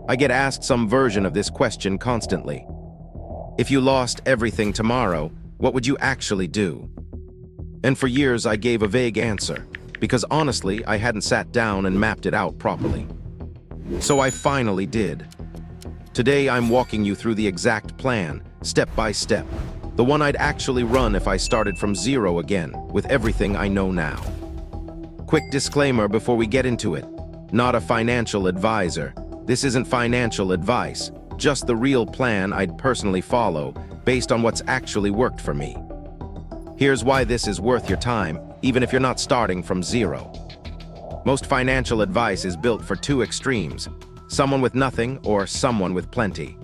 I get asked some version of this question constantly. If you lost everything tomorrow, what would you actually do? And for years I gave a vague answer, because honestly I hadn't sat down and mapped it out properly. So I finally did. Today I'm walking you through the exact plan, step by step, the one I'd actually run if I started from zero again, with everything I know now. Quick disclaimer before we get into it. Not a financial advisor. This isn't financial advice, just the real plan I'd personally follow based on what's actually worked for me. Here's why this is worth your time, even if you're not starting from zero. Most financial advice is built for two extremes, someone with nothing or someone with plenty.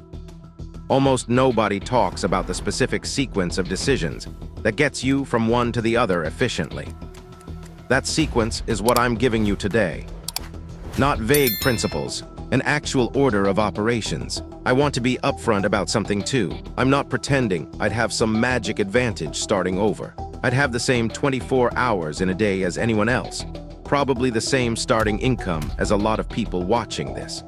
Almost nobody talks about the specific sequence of decisions that gets you from one to the other efficiently. That sequence is what I'm giving you today. Not vague principles, an actual order of operations. I want to be upfront about something too. I'm not pretending I'd have some magic advantage starting over. I'd have the same 24 hours in a day as anyone else. Probably the same starting income as a lot of people watching this.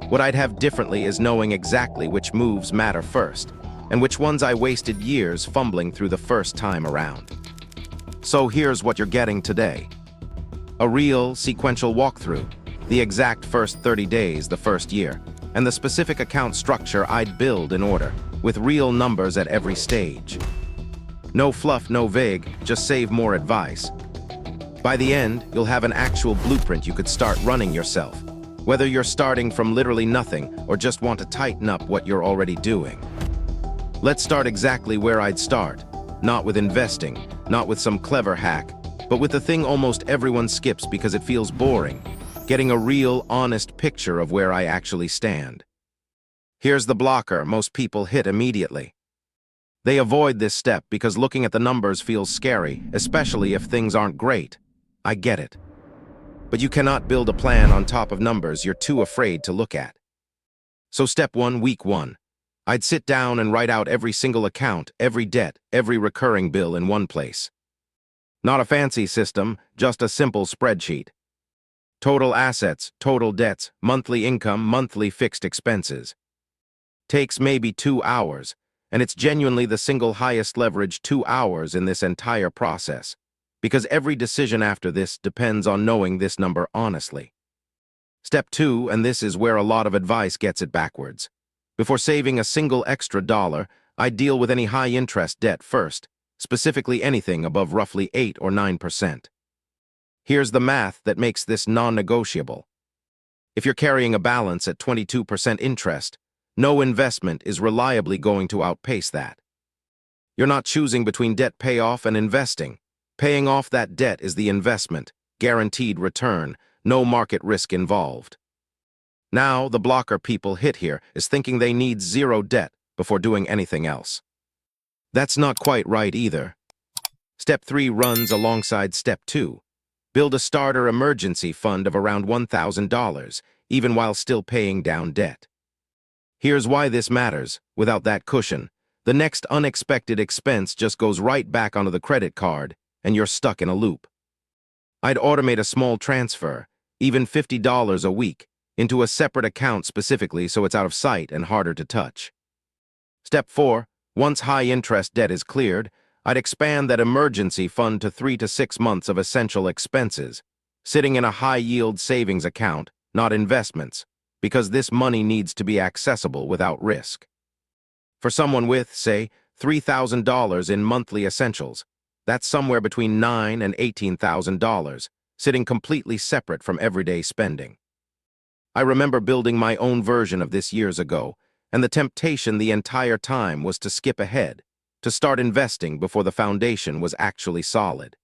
What I'd have differently is knowing exactly which moves matter first, and which ones I wasted years fumbling through the first time around. So here's what you're getting today. A real sequential walkthrough, the exact first 30 days the first year, and the specific account structure I'd build in order, with real numbers at every stage. No fluff, no vague, just save more advice. By the end, you'll have an actual blueprint you could start running yourself, whether you're starting from literally nothing or just want to tighten up what you're already doing. Let's start exactly where I'd start, not with investing, not with some clever hack, but with the thing almost everyone skips because it feels boring, getting a real, honest picture of where I actually stand. Here's the blocker most people hit immediately. They avoid this step because looking at the numbers feels scary, especially if things aren't great. I get it. But you cannot build a plan on top of numbers you're too afraid to look at. So step 1, week 1. I'd sit down and write out every single account, every debt, every recurring bill in one place. Not a fancy system, just a simple spreadsheet. Total assets, total debts, monthly income, monthly fixed expenses. Takes maybe 2 hours, and it's genuinely the single highest leverage 2 hours in this entire process, because every decision after this depends on knowing this number honestly. Step 2, and this is where a lot of advice gets it backwards. Before saving a single extra dollar, I'd deal with any high-interest debt first, specifically anything above roughly 8 or 9%. Here's the math that makes this non-negotiable. If you're carrying a balance at 22% interest, no investment is reliably going to outpace that. You're not choosing between debt payoff and investing. Paying off that debt is the investment, guaranteed return, no market risk involved. Now, the blocker people hit here is thinking they need zero debt before doing anything else. That's not quite right either. Step 3 runs alongside Step 2. Build a starter emergency fund of around $1,000, even while still paying down debt. Here's why this matters. Without that cushion, the next unexpected expense just goes right back onto the credit card, and you're stuck in a loop. I'd automate a small transfer, even $50 a week, into a separate account specifically so it's out of sight and harder to touch. Step 4, once high-interest debt is cleared, I'd expand that emergency fund to 3 to 6 months of essential expenses, sitting in a high-yield savings account, not investments, because this money needs to be accessible without risk. For someone with, say, $3,000 in monthly essentials, that's somewhere between $9,000 and $18,000, sitting completely separate from everyday spending. I remember building my own version of this years ago, and the temptation the entire time was to skip ahead, to start investing before the foundation was actually solid.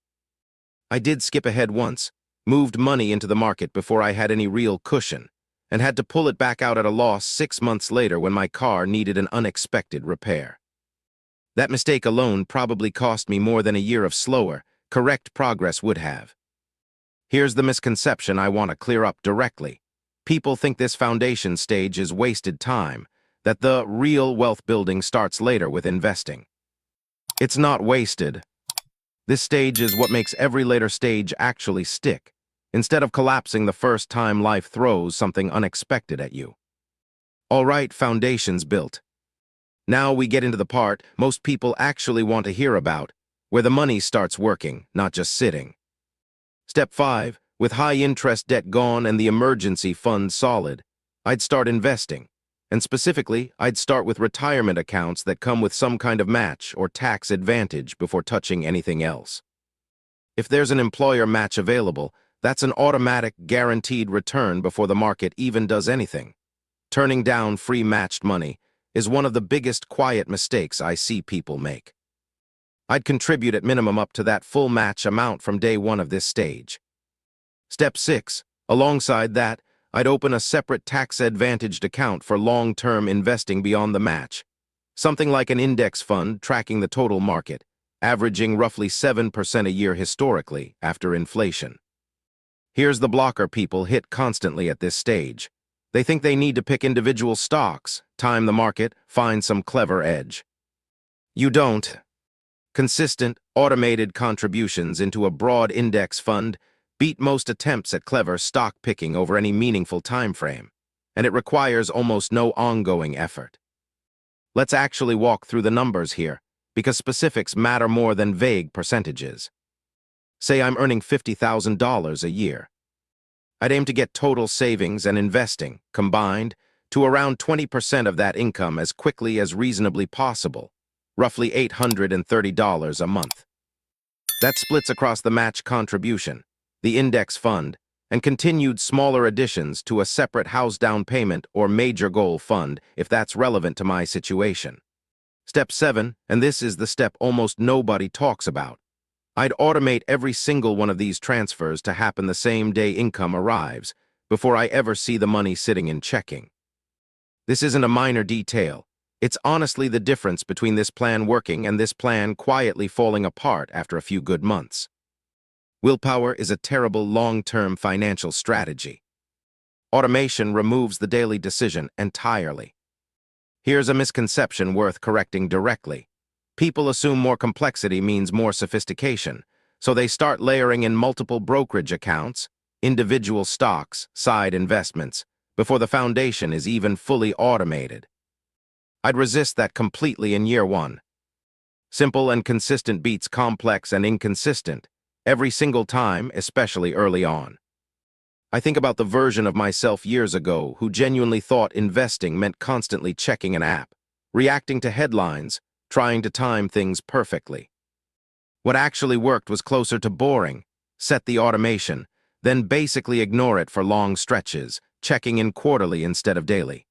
I did skip ahead once, moved money into the market before I had any real cushion, and had to pull it back out at a loss 6 months later when my car needed an unexpected repair. That mistake alone probably cost me more than a year of slower, correct progress would have. Here's the misconception I want to clear up directly. People think this foundation stage is wasted time, that the real wealth building starts later with investing. It's not wasted. This stage is what makes every later stage actually stick, instead of collapsing the first time life throws something unexpected at you. All right, foundation's built. Now we get into the part most people actually want to hear about, where the money starts working, not just sitting. Step 5, with high-interest debt gone and the emergency fund solid, I'd start investing. And specifically, I'd start with retirement accounts that come with some kind of match or tax advantage before touching anything else. If there's an employer match available, that's an automatic, guaranteed return before the market even does anything. Turning down free matched money is one of the biggest quiet mistakes I see people make. I'd contribute at minimum up to that full match amount from day one of this stage. Step 6. Alongside that, I'd open a separate tax-advantaged account for long-term investing beyond the match. Something like an index fund tracking the total market, averaging roughly 7% a year historically after inflation. Here's the blocker people hit constantly at this stage. They think they need to pick individual stocks, time the market, find some clever edge. You don't. Consistent, automated contributions into a broad index fund beat most attempts at clever stock picking over any meaningful time frame, and it requires almost no ongoing effort. Let's actually walk through the numbers here, because specifics matter more than vague percentages. Say I'm earning $50,000 a year. I'd aim to get total savings and investing, combined, to around 20% of that income as quickly as reasonably possible, roughly $830 a month. That splits across the match contribution, the index fund, and continued smaller additions to a separate house down payment or major goal fund if that's relevant to my situation. Step 7, and this is the step almost nobody talks about. I'd automate every single one of these transfers to happen the same day income arrives, before I ever see the money sitting in checking. This isn't a minor detail. It's honestly the difference between this plan working and this plan quietly falling apart after a few good months. Willpower is a terrible long-term financial strategy. Automation removes the daily decision entirely. Here's a misconception worth correcting directly. People assume more complexity means more sophistication, so they start layering in multiple brokerage accounts, individual stocks, side investments, before the foundation is even fully automated. I'd resist that completely in year one. Simple and consistent beats complex and inconsistent, every single time, especially early on. I think about the version of myself years ago who genuinely thought investing meant constantly checking an app, reacting to headlines, trying to time things perfectly. What actually worked was closer to boring, set the automation, then basically ignore it for long stretches, checking in quarterly instead of daily.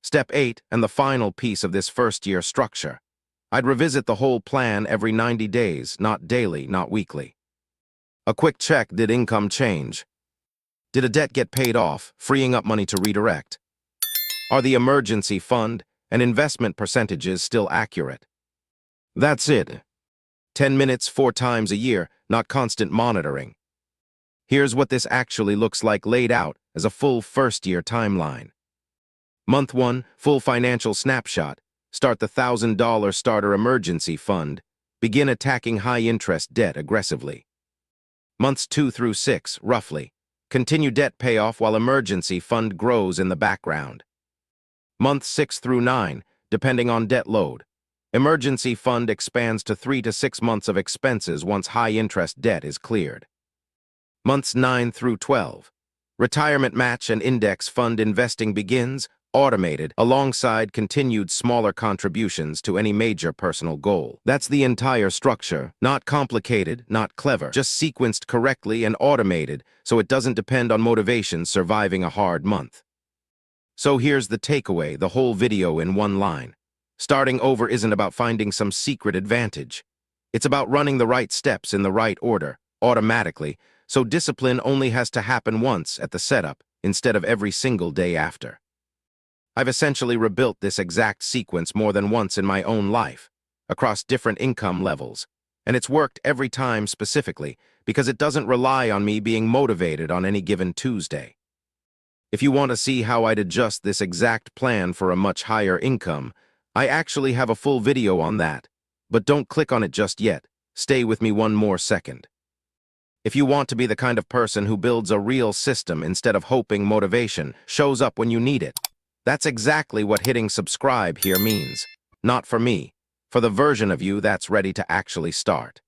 Step 8, and the final piece of this first-year structure. I'd revisit the whole plan every 90 days, not daily, not weekly. A quick check: did income change? Did a debt get paid off, freeing up money to redirect? Are the emergency fund and investment percentages still accurate? That's it. 10 minutes 4 times a year, not constant monitoring. Here's what this actually looks like laid out as a full first-year timeline. Month 1, full financial snapshot. Start the $1,000 starter emergency fund. Begin attacking high-interest debt aggressively. Months 2 through 6, roughly. Continue debt payoff while emergency fund grows in the background. Months 6 through 9, depending on debt load. Emergency fund expands to 3 to 6 months of expenses once high-interest debt is cleared. Months 9 through 12. Retirement match and index fund investing begins, automated, alongside continued smaller contributions to any major personal goal. That's the entire structure. Not complicated, not clever, just sequenced correctly and automated so it doesn't depend on motivation surviving a hard month. So here's the takeaway, the whole video in one line. Starting over isn't about finding some secret advantage. It's about running the right steps in the right order, automatically, so discipline only has to happen once at the setup instead of every single day after. I've essentially rebuilt this exact sequence more than once in my own life, across different income levels, and it's worked every time specifically because it doesn't rely on me being motivated on any given Tuesday. If you want to see how I'd adjust this exact plan for a much higher income, I actually have a full video on that, but don't click on it just yet. Stay with me one more second. If you want to be the kind of person who builds a real system instead of hoping motivation shows up when you need it, That's exactly what hitting subscribe here means. Not for me, for the version of you that's ready to actually start.